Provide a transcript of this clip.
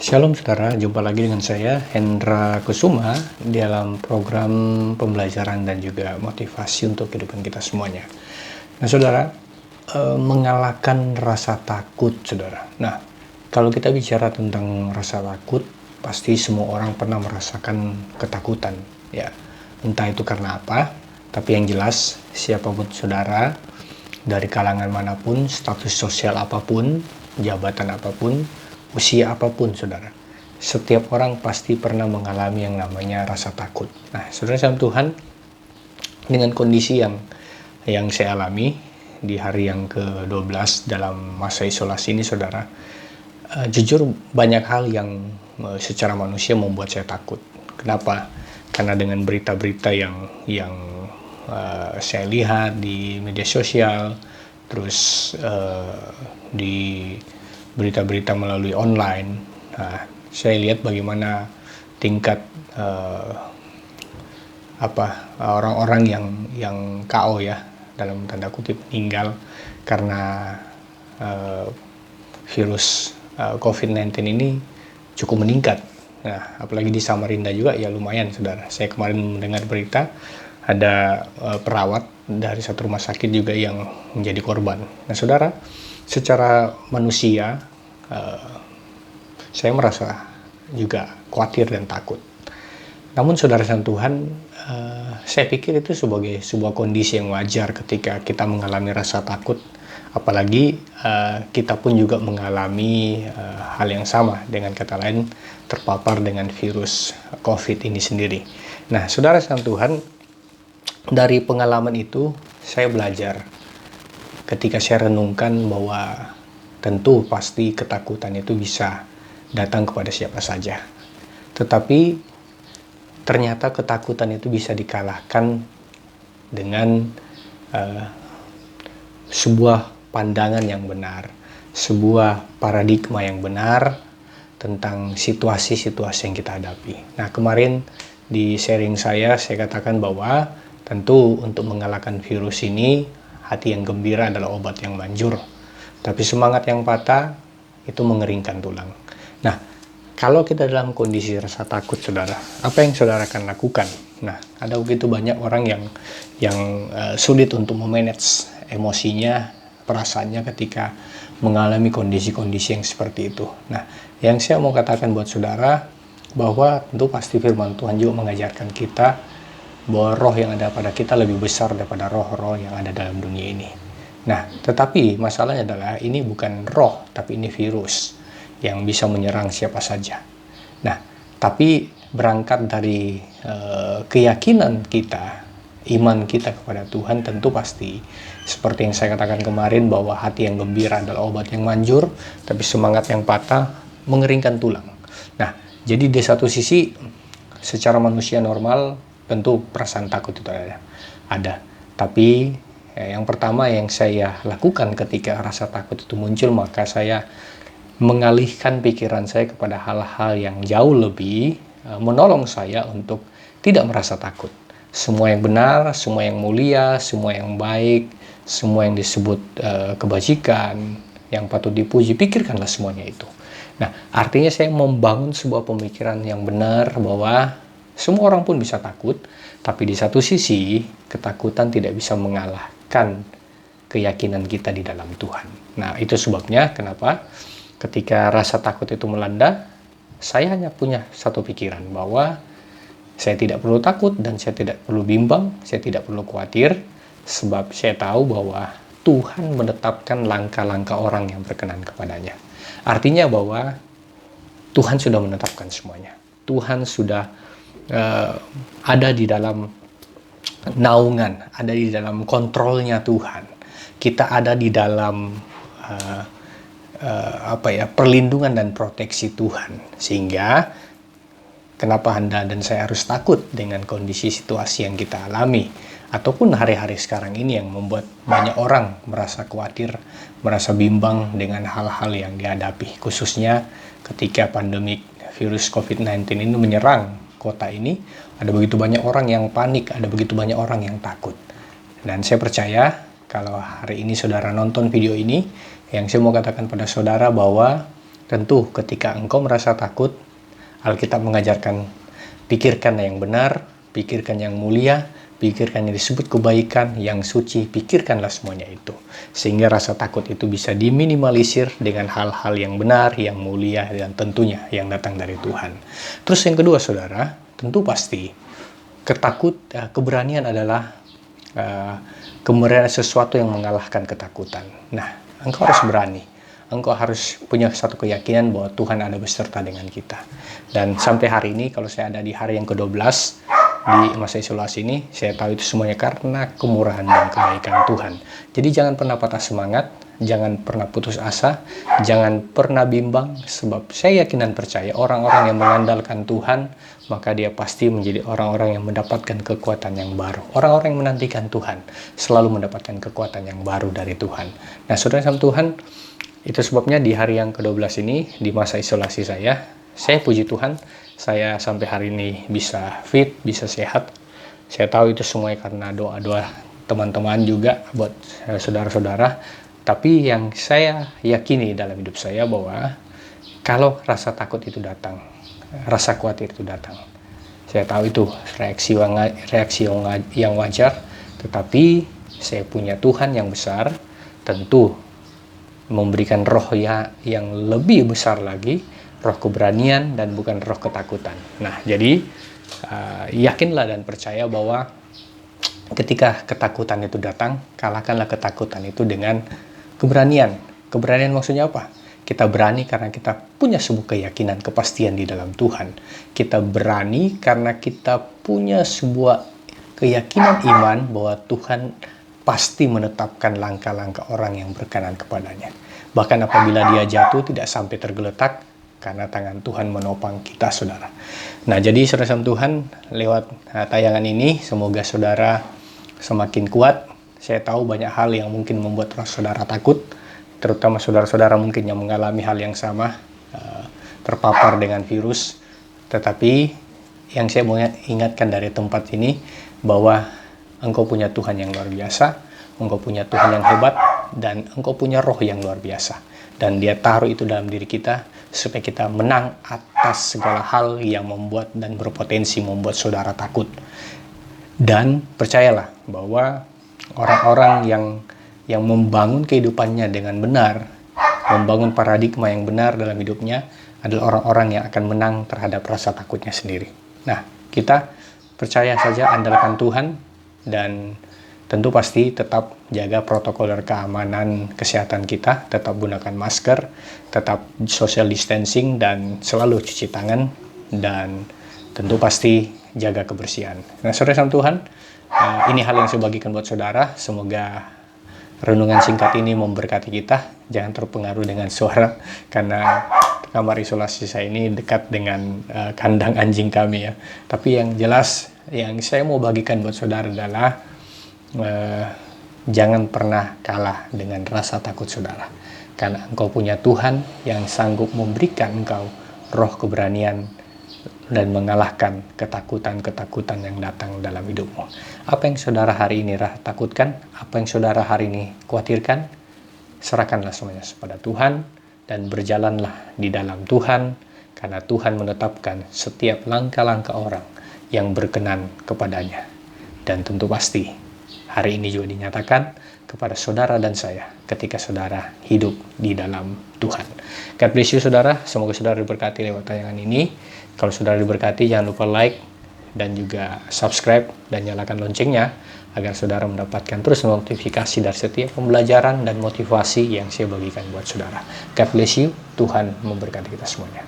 Shalom saudara, jumpa lagi dengan saya Hendra Kusuma dalam program pembelajaran dan juga motivasi untuk kehidupan kita semuanya. Nah saudara, mengalahkan rasa takut saudara. Nah, kalau kita bicara tentang rasa takut, pasti semua orang pernah merasakan ketakutan ya. Entah itu karena apa, tapi yang jelas siapapun saudara, dari kalangan manapun, status sosial apapun, jabatan apapun, usia apapun saudara, setiap orang pasti pernah mengalami yang namanya rasa takut. Nah saudara sama Tuhan, dengan kondisi yang saya alami di hari yang ke-12 dalam masa isolasi ini saudara, jujur banyak hal yang secara manusia membuat saya takut. Kenapa? Karena dengan berita-berita yang saya lihat di media sosial, terus di berita-berita melalui online, saya lihat bagaimana tingkat orang-orang yang KO ya, dalam tanda kutip meninggal karena virus COVID-19 ini cukup meningkat. Nah, apalagi di Samarinda juga ya lumayan saudara. Saya kemarin mendengar berita ada perawat dari satu rumah sakit juga yang menjadi korban. Nah saudara, secara manusia saya merasa juga khawatir dan takut. Namun saudara dan Tuhan, saya pikir itu sebagai sebuah kondisi yang wajar ketika kita mengalami rasa takut. Apalagi kita pun juga mengalami hal yang sama, dengan kata lain terpapar dengan virus COVID ini sendiri. Nah saudara dan Tuhan, dari pengalaman itu saya belajar ketika saya renungkan bahwa tentu pasti ketakutan itu bisa datang kepada siapa saja. Tetapi ternyata ketakutan itu bisa dikalahkan dengan sebuah pandangan yang benar, sebuah paradigma yang benar tentang situasi-situasi yang kita hadapi. Nah kemarin di sharing saya katakan bahwa tentu untuk mengalahkan virus ini, hati yang gembira adalah obat yang manjur. Tapi semangat yang patah itu mengeringkan tulang. Nah, kalau kita dalam kondisi rasa takut saudara, apa yang saudara akan lakukan? Nah, ada begitu banyak orang yang sulit untuk memanage emosinya, perasaannya ketika mengalami kondisi-kondisi yang seperti itu. Nah, yang saya mau katakan buat saudara, bahwa tentu pasti firman Tuhan juga mengajarkan kita bahwa roh yang ada pada kita lebih besar daripada roh-roh yang ada dalam dunia ini. Nah, tetapi masalahnya adalah ini bukan roh, tapi ini virus yang bisa menyerang siapa saja. Nah, tapi berangkat dari keyakinan kita, iman kita kepada Tuhan, tentu pasti seperti yang saya katakan kemarin bahwa hati yang gembira adalah obat yang manjur, tapi semangat yang patah mengeringkan tulang. Nah, jadi di satu sisi secara manusia normal tentu perasaan takut itu ada. Tapi yang pertama yang saya lakukan ketika rasa takut itu muncul, maka saya mengalihkan pikiran saya kepada hal-hal yang jauh lebih menolong saya untuk tidak merasa takut. Semua yang benar, semua yang mulia, semua yang baik, semua yang disebut kebajikan, yang patut dipuji, pikirkanlah semuanya itu. Nah, artinya saya membangun sebuah pemikiran yang benar bahwa semua orang pun bisa takut, tapi di satu sisi ketakutan tidak bisa mengalahkan keyakinan kita di dalam Tuhan. Nah, itu sebabnya kenapa ketika rasa takut itu melanda, saya hanya punya satu pikiran bahwa saya tidak perlu takut dan saya tidak perlu bimbang, saya tidak perlu khawatir, sebab saya tahu bahwa Tuhan menetapkan langkah-langkah orang yang berkenan kepadanya. Artinya bahwa Tuhan sudah menetapkan semuanya. Tuhan sudah ada di dalam naungan, ada di dalam kontrolnya Tuhan. Kita ada di dalam perlindungan dan proteksi Tuhan. Sehingga kenapa Anda dan saya harus takut dengan kondisi situasi yang kita alami, ataupun hari-hari sekarang ini yang membuat banyak orang merasa khawatir, merasa bimbang dengan hal-hal yang dihadapi, khususnya ketika pandemik virus COVID-19 ini menyerang kota ini. Ada begitu banyak orang yang panik, ada begitu banyak orang yang takut. Dan saya percaya kalau hari ini saudara nonton video ini, yang saya mau katakan pada saudara bahwa Tentu ketika engkau merasa takut, Alkitab mengajarkan pikirkan yang benar, pikirkan yang mulia, pikirkan yang disebut kebaikan, yang suci, pikirkanlah semuanya itu. Sehingga rasa takut itu bisa diminimalisir dengan hal-hal yang benar, yang mulia, dan tentunya yang datang dari Tuhan. Terus yang kedua, saudara, tentu pasti keberanian adalah keberanian sesuatu yang mengalahkan ketakutan. Nah, engkau harus berani. Engkau harus punya satu keyakinan bahwa Tuhan ada beserta dengan kita. Dan sampai hari ini, kalau saya ada di hari yang ke-12 di masa isolasi ini, saya tahu itu semuanya karena kemurahan dan kebaikan Tuhan. Jadi jangan pernah patah semangat, jangan pernah putus asa, jangan pernah bimbang, sebab saya yakin dan percaya orang-orang yang mengandalkan Tuhan, maka dia pasti menjadi orang-orang yang mendapatkan kekuatan yang baru. Orang-orang yang menantikan Tuhan selalu mendapatkan kekuatan yang baru dari Tuhan. Nah, saudara sama Tuhan, itu sebabnya di hari yang ke-12 ini, di masa isolasi saya puji Tuhan, saya sampai hari ini bisa fit, bisa sehat. Saya tahu itu semuanya karena doa-doa teman-teman juga buat saudara-saudara. Tapi yang saya yakini dalam hidup saya bahwa kalau rasa takut itu datang, rasa khawatir itu datang, saya tahu itu reaksi yang wajar. Tetapi saya punya Tuhan yang besar, tentu memberikan roh yang lebih besar lagi, roh keberanian dan bukan roh ketakutan. Nah, jadi yakinlah dan percaya bahwa ketika ketakutan itu datang, kalahkanlah ketakutan itu dengan keberanian. Keberanian maksudnya apa? Kita berani karena kita punya sebuah keyakinan, kepastian di dalam Tuhan. Kita berani karena kita punya sebuah keyakinan iman bahwa Tuhan pasti menetapkan langkah-langkah orang yang berkenan kepadanya. Bahkan apabila dia jatuh tidak sampai tergeletak, karena tangan Tuhan menopang kita, saudara. Nah, jadi saudara sama Tuhan, lewat tayangan ini, semoga saudara semakin kuat. Saya tahu banyak hal yang mungkin membuat saudara takut, terutama saudara-saudara mungkin yang mengalami hal yang sama, terpapar dengan virus. Tetapi yang saya mau ingatkan dari tempat ini, bahwa engkau punya Tuhan yang luar biasa, engkau punya Tuhan yang hebat, dan engkau punya roh yang luar biasa. Dan dia taruh itu dalam diri kita, supaya kita menang atas segala hal yang membuat dan berpotensi membuat saudara takut. Dan percayalah bahwa orang-orang yang membangun kehidupannya dengan benar, membangun paradigma yang benar dalam hidupnya, adalah orang-orang yang akan menang terhadap rasa takutnya sendiri. Nah, kita percaya saja, andalkan Tuhan, dan tentu pasti tetap jaga protokol keamanan kesehatan kita, tetap gunakan masker, tetap social distancing, dan selalu cuci tangan, dan tentu pasti jaga kebersihan. Nah, saudara sama Tuhan, ini hal yang saya bagikan buat saudara. Semoga renungan singkat ini memberkati kita. Jangan terpengaruh dengan suara, karena kamar isolasi saya ini dekat dengan kandang anjing kami ya. Tapi yang jelas, yang saya mau bagikan buat saudara adalah jangan pernah kalah dengan rasa takut saudara, karena engkau punya Tuhan yang sanggup memberikan engkau roh keberanian dan mengalahkan ketakutan-ketakutan yang datang dalam hidupmu. Apa yang saudara hari ini takutkan, apa yang saudara hari ini khawatirkan, serahkanlah semuanya kepada Tuhan dan berjalanlah di dalam Tuhan, karena Tuhan menetapkan setiap langkah-langkah orang yang berkenan kepadanya. Dan tentu pasti hari ini juga dinyatakan kepada saudara dan saya ketika saudara hidup di dalam Tuhan. God bless you saudara, semoga saudara diberkati lewat tayangan ini. Kalau saudara diberkati, jangan lupa like dan juga subscribe dan nyalakan loncengnya agar saudara mendapatkan terus notifikasi dari setiap pembelajaran dan motivasi yang saya bagikan buat saudara. God bless you, Tuhan memberkati kita semuanya.